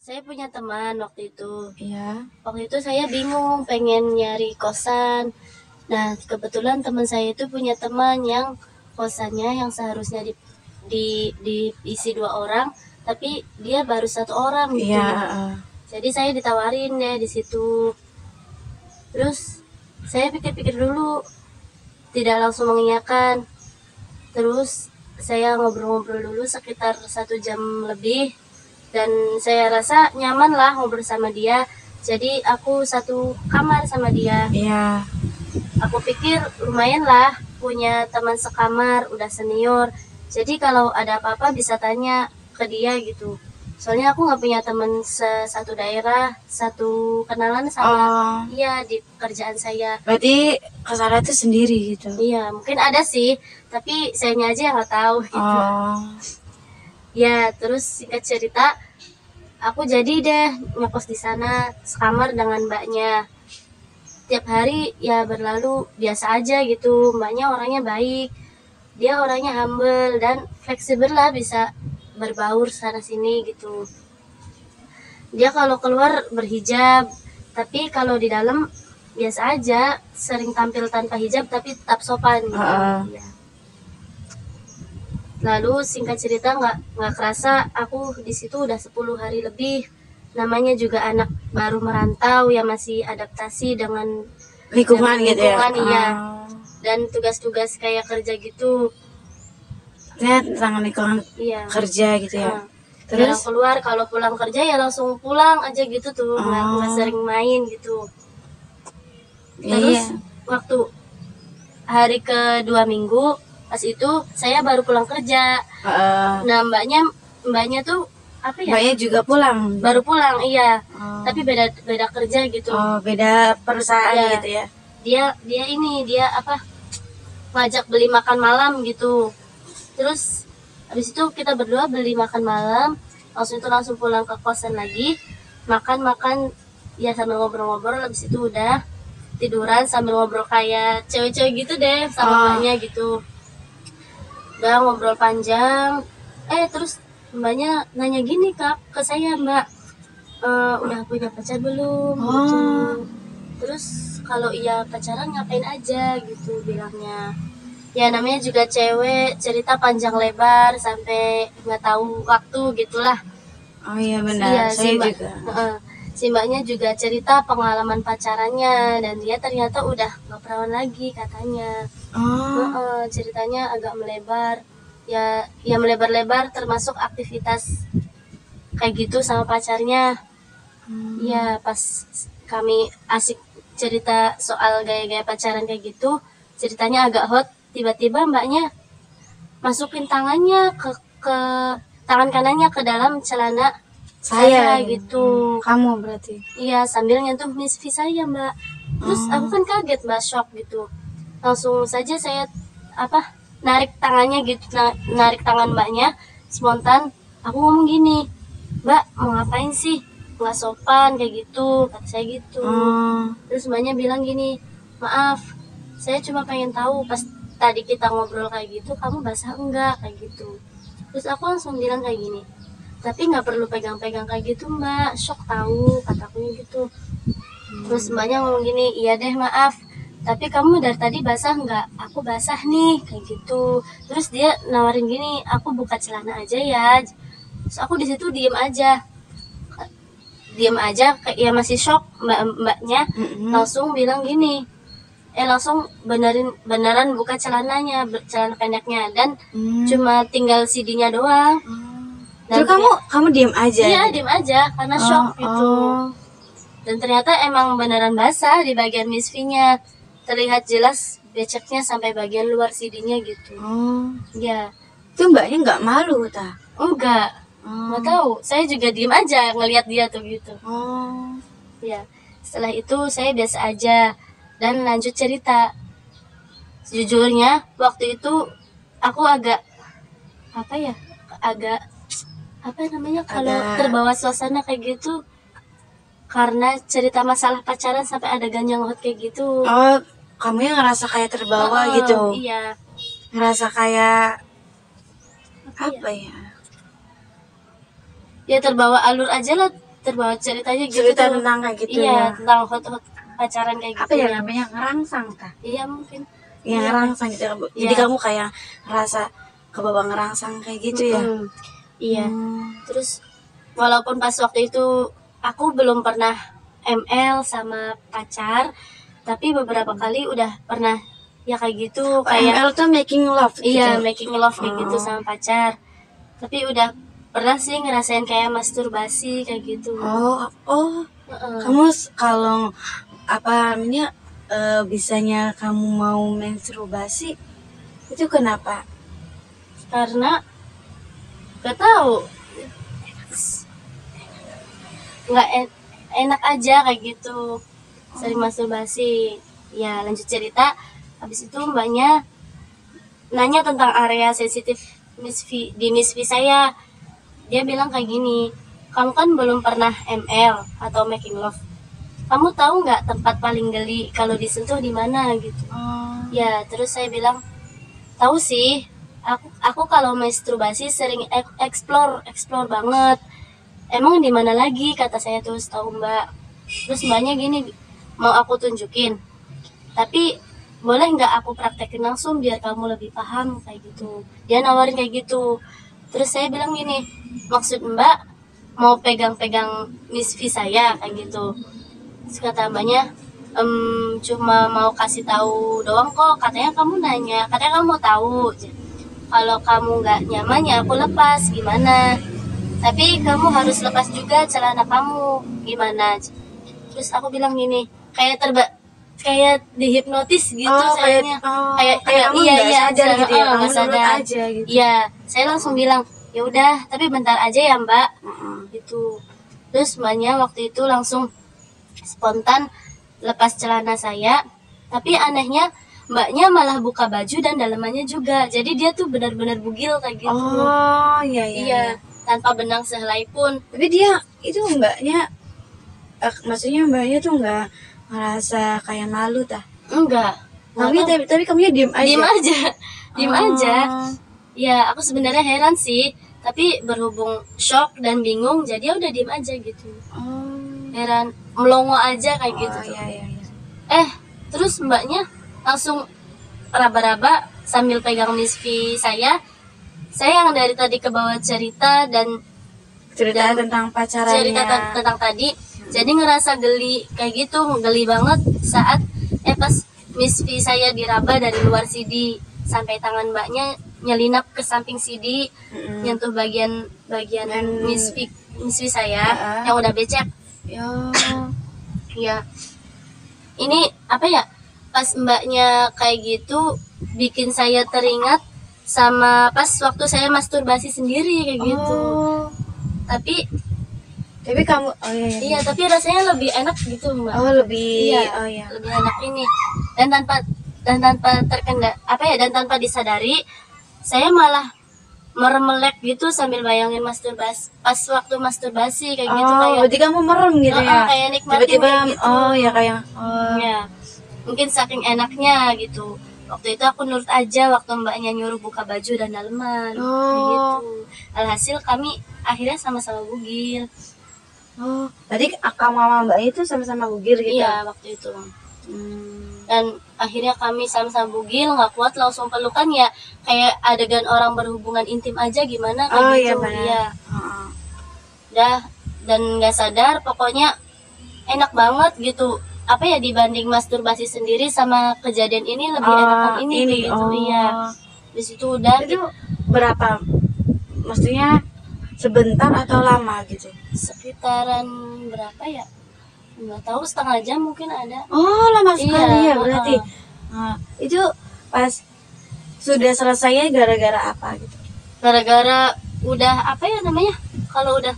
Saya punya teman waktu itu. Iya. Waktu itu saya bingung pengen nyari kosan. Nah, kebetulan teman saya itu punya teman yang kosannya yang seharusnya diisi 2 orang, tapi dia baru 1 orang gitu. Iya. Jadi saya ditawarin deh di situ. Terus saya pikir-pikir dulu, tidak langsung mengiyakan. Terus saya ngobrol-ngobrol dulu sekitar 1 jam lebih, dan saya rasa nyaman lah ngobrol sama dia. Jadi aku satu kamar sama dia. Iya. Aku pikir lumayan lah punya teman sekamar, udah senior. Jadi kalau ada apa-apa bisa tanya ke dia gitu. Soalnya aku nggak punya teman satu daerah, satu kenalan sama iya di kerjaan saya. Berarti kesana tuh sendiri gitu. Iya, mungkin ada sih, tapi sayanya aja yang nggak tahu gitu. Ya, terus singkat cerita, aku jadi deh ngekos di sana sekamar dengan mbaknya. Tiap hari ya berlalu biasa aja gitu. Mbaknya orangnya baik, dia orangnya humble dan fleksibel lah, bisa berbaur sana sini gitu. Dia kalau keluar berhijab, tapi kalau di dalam biasa aja, sering tampil tanpa hijab tapi tetap sopan gitu. Ya. Lalu singkat cerita nggak kerasa aku di situ udah 10 hari lebih. Namanya juga anak baru merantau yang masih adaptasi dengan lingkungan gitu ya. Iya. Dan tugas-tugas kayak kerja gitu. Ya, tentang lingkungan Iya. Kerja gitu ya. Terus keluar, kalau pulang kerja ya langsung pulang aja gitu tuh, nggak sering main gitu. Terus waktu hari ke-2 minggu, pas itu saya baru pulang kerja. Nah mbaknya tuh apa ya? Mbaknya juga pulang. Baru pulang, iya. Tapi beda kerja gitu. Beda perusahaan ya. Gitu ya. Dia apa? Ngajak beli makan malam gitu. Terus habis itu kita berdua beli makan malam, langsung pulang ke kosan lagi, makan ya sambil ngobrol-ngobrol. Habis itu udah tiduran sambil ngobrol kayak cewek-cewek gitu deh sama mbaknya gitu. Udah ngobrol panjang, terus mbaknya nanya gini ke saya, Mbak, udah punya pacar belum? Gitu. Terus kalau iya pacaran ngapain aja gitu bilangnya. Ya namanya juga cewek, cerita panjang lebar sampai nggak tahu waktu gitulah. Oh iya benar. Iya, saya juga. Si mbaknya juga cerita pengalaman pacarannya, dan dia ternyata udah nggak perawan lagi katanya. Ceritanya agak melebar, ya melebar-lebar, termasuk aktivitas kayak gitu sama pacarnya. Ya pas kami asik cerita soal gaya-gaya pacaran kayak gitu, ceritanya agak hot. Tiba-tiba mbaknya masukin tangannya ke tangan kanannya ke dalam celana saya gitu. Kamu berarti? Iya, sambil nyentuh misfi saya, Mbak. Terus aku kan kaget, Mbak, shock gitu. Langsung saja saya narik tangannya gitu, narik tangan mbaknya spontan. Aku ngomong gini, Mbak, mau ngapain sih? Nggak sopan kayak gitu, kata saya gitu. Terus mbaknya bilang gini, maaf, saya cuma pengen tahu pas tadi kita ngobrol kayak gitu, kamu basah enggak kayak gitu. Terus aku langsung bilang kayak gini, tapi nggak perlu pegang-pegang kayak gitu, Mbak, shock tahu, kataku gitu. Terus mbaknya ngomong gini, iya deh maaf, tapi kamu dari tadi basah nggak? Aku basah nih kayak gitu. Terus dia nawarin gini, aku buka celana aja ya. Terus aku di situ diem aja kayak ya masih shock. Mbaknya langsung bilang gini, langsung beneran buka celananya, celana pendeknya, dan cuma tinggal CD-nya doang. Dan kamu diem aja? Iya, diem aja karena shock gitu. Dan ternyata emang beneran basah di bagian misfinya, terlihat jelas beceknya sampai bagian luar CD-nya gitu. Ya. Itu mbaknya nggak malu ta? Enggak. Nggak tahu. Saya juga diem aja ngelihat dia tuh gitu. Ya. Setelah itu saya biasa aja dan lanjut cerita. Sejujurnya waktu itu aku agak kalau terbawa suasana kayak gitu, karena cerita masalah pacaran sampai ada ganjang hot kayak gitu. Kamu yang ngerasa kayak terbawa gitu? Iya. Ngerasa kayak apa ya? Ya terbawa alur aja lah, terbawa ceritanya gitu cerita tuh. tentang kayak gitu Iya, ya. tentang hot pacaran kayak Apa gitu ya namanya, ngerangsang ta? Iya mungkin. Yang ngerangsang gitu. Jadi Iya. kamu kayak ngerasa ke bawah ngerangsang kayak gitu ya. Iya. Terus walaupun pas waktu itu aku belum pernah ML sama pacar, tapi beberapa kali udah pernah ya kayak gitu, kayak ML tuh making love gitu. iya making love kayak gitu sama pacar. Tapi udah pernah sih ngerasain kayak masturbasi kayak gitu. Oh, kamu kalau apa namanya bisanya kamu mau masturbasi itu kenapa? Karena gak tahu, nggak enak aja kayak gitu, sering masturbasi. Ya lanjut cerita, habis itu mbaknya nanya tentang area sensitif di Miss V saya. Dia bilang kayak gini, kamu kan belum pernah ML atau making love, kamu tahu nggak tempat paling geli kalau disentuh di mana gitu. Ya terus saya bilang, tahu sih, aku kalau masturbasi sering explore banget. Emang di mana lagi, kata saya. Terus tahu mbak, terus mbaknya gini, mau aku tunjukin, tapi boleh nggak aku praktekin langsung biar kamu lebih paham kayak gitu. Dia nawarin kayak gitu. Terus saya bilang gini, maksud mbak mau pegang-pegang Miss V saya kayak gitu. Terus kata mbaknya, cuma mau kasih tahu doang kok, katanya kamu nanya, katanya kamu mau tahu. Kalau kamu nggak nyaman ya aku lepas, gimana? Tapi kamu harus lepas juga celana kamu, gimana? Terus aku bilang gini, kayak dihipnotis gitu sayanya. Kayak kamu nggak sadar gitu ya, kamu nggak nurut sadar aja gitu. Iya, saya langsung bilang, ya udah, tapi bentar aja ya mbak, gitu. Terus mbaknya waktu itu langsung spontan lepas celana saya, tapi anehnya mbaknya malah buka baju dan dalamannya juga, jadi dia tuh benar-benar bugil kayak gitu. Iya, tanpa benang sehelai pun. Tapi dia itu mbaknya maksudnya mbaknya tuh nggak ngerasa kayak malu tah? Enggak. Tapi kamunya diem aja. Diem aja. Ya aku sebenarnya heran sih, tapi berhubung shock dan bingung, jadi udah diem aja gitu. Heran, melongo aja kayak gitu tuh. Iya. Terus mbaknya langsung raba-raba sambil pegang Miss V saya yang dari tadi ke bawah cerita tentang pacarannya. Cerita tentang tadi, jadi ngerasa geli kayak gitu, geli banget saat pas Miss V saya diraba dari luar CD sampai tangan mbaknya nyelinap ke samping CD, nyentuh bagian Miss V saya yang udah becek. Ya, ini apa ya? Pas mbaknya kayak gitu bikin saya teringat sama pas waktu saya masturbasi sendiri kayak gitu. Tapi kamu iya, tapi rasanya lebih enak gitu mbak. Lebih lebih enak ini, dan tanpa dan tanpa disadari saya malah meremelek gitu sambil bayangin masturbasi pas waktu masturbasi kayak gitu. Kayak berarti kamu merem gitu ya, kayak nikmatin tiba-tiba kayak gitu. Ya, Mungkin saking enaknya gitu, waktu itu aku nurut aja waktu mbaknya nyuruh buka baju dan daleman kayak gitu. Alhasil kami akhirnya sama-sama bugil. Berarti kamu sama mbak itu sama-sama bugil gitu? Iya, waktu itu. Dan akhirnya kami sama-sama bugil, nggak kuat langsung pelukan, ya kayak adegan orang berhubungan intim aja gimana kayak gitu. Iya. Dah, dan nggak sadar, pokoknya enak banget gitu. Apa ya, dibanding masturbasi sendiri sama kejadian ini lebih enakan ini gitu. Iya. Di situ udah. Itu berapa? Maksudnya sebentar atau lama gitu? Sekitaran berapa ya? Nggak tahu, setengah jam mungkin ada. Lama sekali ya berarti. Itu pas sudah selesai gara-gara apa gitu? Gara-gara udah apa ya namanya? Kalau udah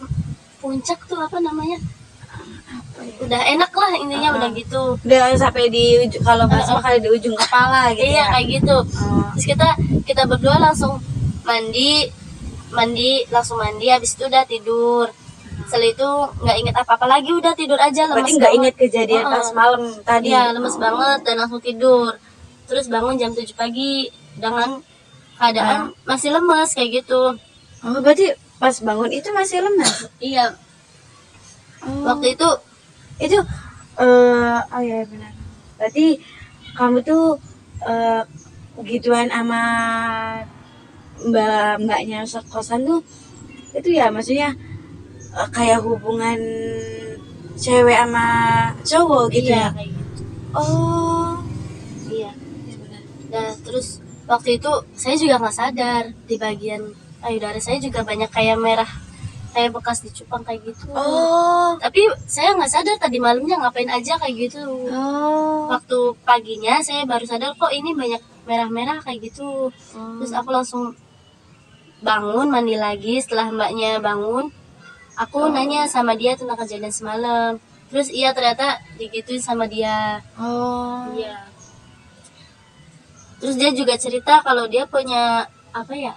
puncak tuh apa namanya? Udah enak lah intinya, udah gitu. Udah sampai di kalau nggak salah kali di ujung kepala gitu. Iya, kayak gitu. Terus kita berdua langsung mandi, habis itu udah tidur. Setelah itu nggak inget apa-apa lagi, udah tidur aja, lemes. Berarti nggak inget kejadian pas malam tadi? Iya, lemes banget dan langsung tidur. Terus bangun jam 7 pagi dengan keadaan masih lemes kayak gitu. Berarti pas bangun itu masih lemes? Iya. Waktu itu itu oh ya benar. Berarti kamu tuh gituan sama mbaknya kosan tuh itu ya, maksudnya kayak hubungan cewek sama cowok gitu iya ya. kayak gitu. Oh Iya. iya benar. Nah, terus waktu itu saya juga nggak sadar di bagian payudara saya juga banyak kayak merah, kayak bekas dicupang kayak gitu. Oh Tapi saya nggak sadar tadi malamnya ngapain aja kayak gitu. oh Waktu paginya saya baru sadar kok ini banyak merah-merah kayak gitu. Terus aku langsung bangun mandi lagi. Setelah mbaknya bangun, aku nanya sama dia tentang kejadian semalam. Terus iya ternyata digituin sama dia. oh Iya. Terus dia juga cerita kalau dia punya apa ya,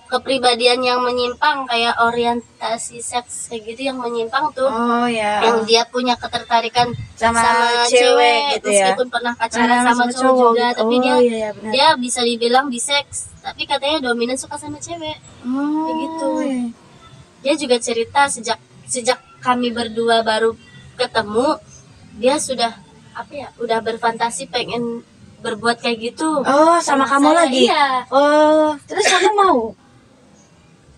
kepribadian yang menyimpang, kayak orientasi seks kayak gitu yang menyimpang tuh. oh ya, Yang dia punya ketertarikan sama sama cewek cewek gitu ya. meskipun pernah pacaran Sama sama cowok juga, gitu. tapi Oh, dia iya, benar. dia bisa dibilang biseks, tapi katanya dominan suka sama cewek. Oh, Kayak gitu. iya. Dia juga cerita sejak kami berdua baru ketemu, dia sudah apa ya, udah berfantasi pengen berbuat kayak gitu. Oh, sama kamu saya. lagi? Iya. Oh, terus kamu mau?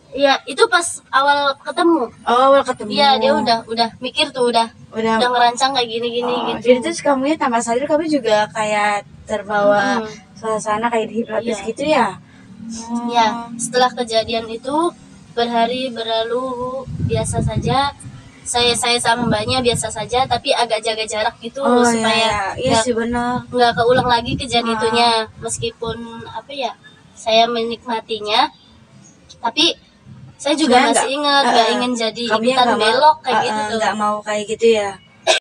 Iya, itu pas awal ketemu. Oh, awal ketemu. Iya, dia udah mikir tuh, udah ngerancang kayak gini-gini Oh, gitu. jadi terus kamu ya tanpa sadar kamu juga kayak terbawa suasana kayak dihipnotis Iya. gitu ya? Ya, setelah kejadian itu berhari berlalu biasa saja. Saya sama mbaknya biasa saja, tapi agak jaga jarak gitu Oh, supaya iya sih benar. nggak keulang lagi kejadian itunya. Meskipun apa ya, saya menikmatinya, tapi saya juga Sebenarnya masih ingat nggak ingin jadi kamu ikutan nggak mau- belok kayak gitu tuh. nggak mau kayak gitu ya?